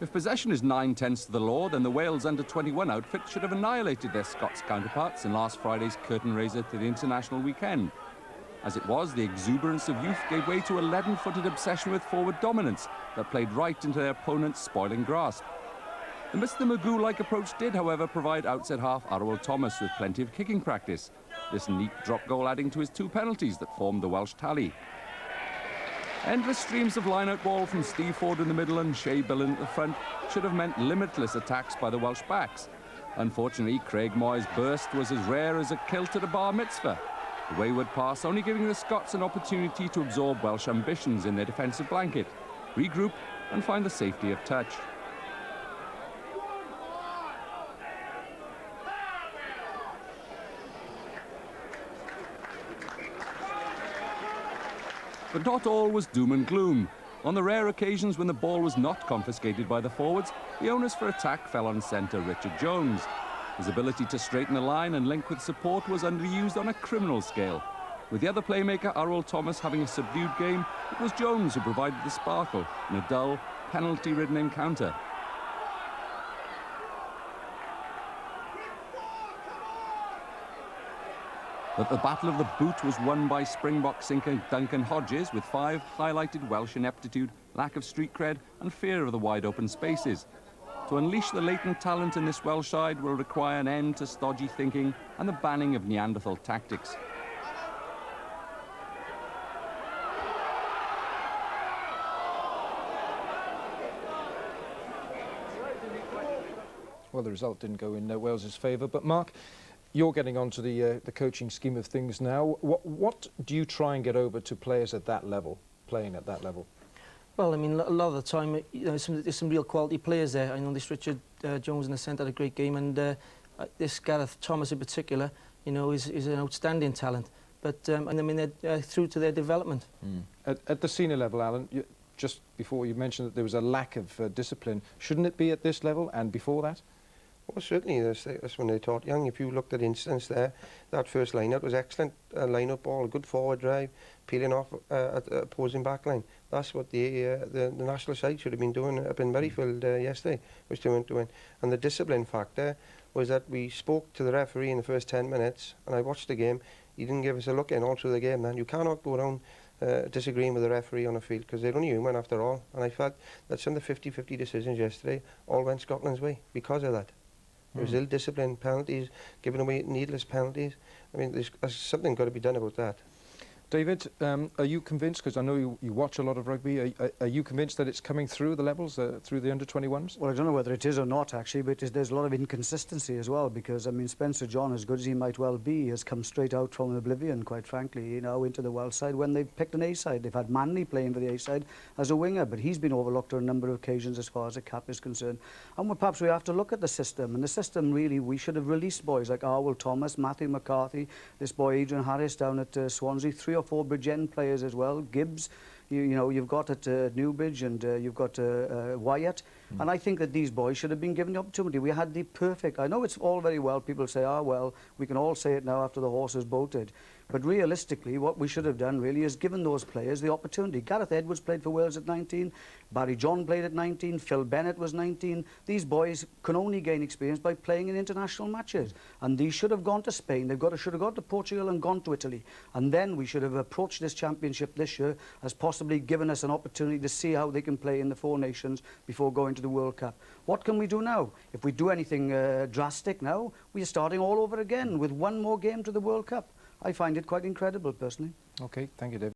If possession is 9/10 to the law, then the Wales under-21 outfit should have annihilated their Scots counterparts in last Friday's curtain raiser to the international weekend. As it was, the exuberance of youth gave way to a leaden-footed obsession with forward dominance that played right into their opponent's spoiling grasp. The Mr. Magoo-like approach did, however, provide outside half Arwel Thomas with plenty of kicking practice, this neat drop goal adding to his 2 penalties that formed the Welsh tally. Endless streams of line-out ball from Steve Ford in the middle and Shea Billen at the front should have meant limitless attacks by the Welsh backs. Unfortunately, Craig Moy's burst was as rare as a kilt at a bar mitzvah, the wayward pass only giving the Scots an opportunity to absorb Welsh ambitions in their defensive blanket, regroup and find the safety of touch. But not all was doom and gloom. On the rare occasions when the ball was not confiscated by the forwards, the onus for attack fell on centre Richard Jones. His ability to straighten the line and link with support was underused on a criminal scale. With the other playmaker, Arwel Thomas, having a subdued game, it was Jones who provided the sparkle in a dull, penalty-ridden encounter. But the Battle of the Boot was won by Springbok sinker Duncan Hodges with 5 highlighted Welsh ineptitude, lack of street cred and fear of the wide open spaces. To unleash the latent talent in this Welsh side will require an end to stodgy thinking and the banning of Neanderthal tactics. Well, the result didn't go in Wales's favour, but Mark, you're getting onto the coaching scheme of things now. What do you try and get over to players at that level, playing at that level? Well, I mean, a lot of the time, you know, there's some real quality players there. I know this Richard Jones in the centre had a great game, and this Gareth Thomas in particular, you know, is an outstanding talent. But and I mean, they're through to their development. At the senior level, Alan, just before you mentioned that there was a lack of discipline, shouldn't it be at this level and before that? Well, certainly, that's when they taught young. If you looked at instance there, that first line-up was excellent. Line-up ball, good forward drive, peeling off at the opposing back line. That's what the national side should have been doing up in Merrifield yesterday, which they weren't doing. And the discipline factor was that we spoke to the referee in the first 10 minutes, and I watched the game. He didn't give us a look in all through the game, man. You cannot go around disagreeing with the referee on the field, because they're only human after all. And I felt that some of the 50-50 decisions yesterday all went Scotland's way because of that. There was ill-disciplined penalties, giving away needless penalties. I mean, there's something got to be done about that. David, are you convinced, because I know you watch a lot of rugby, are you convinced that it's coming through the levels, through the under-21s? Well, I don't know whether it is or not, actually, but there's a lot of inconsistency as well, because, I mean, Spencer John, as good as he might well be, has come straight out from oblivion, quite frankly, you know, into the Welsh side when they've picked an A-side. They've had Manley playing for the A-side as a winger, but he's been overlooked on a number of occasions as far as the cap is concerned. And perhaps we have to look at the system, and the system, really, we should have released boys like Arwel Thomas, Matthew McCarthy, this boy Adrian Harris down at Swansea, 3 or 4 Bridgend players as well, Gibbs, you know, you've got at Newbridge, and you've got Wyatt, and I think that these boys should have been given the opportunity. We had the perfect, I know it's all very well, people say, ah, well, we can all say it now after the horse has bolted, but realistically, what we should have done really is given those players the opportunity. Gareth Edwards played for Wales at 19, Barry John played at 19, Phil Bennett was 19. These boys can only gain experience by playing in international matches, and these should have gone to Spain. They should have gone to Portugal and gone to Italy, and then we should have approached this championship this year as possibly given us an opportunity to see how they can play in the 4 nations before going to the World Cup. What can we do now? If we do anything drastic now, we are starting all over again with 1 more game to the World Cup. I find it quite incredible, personally. Okay, thank you, David.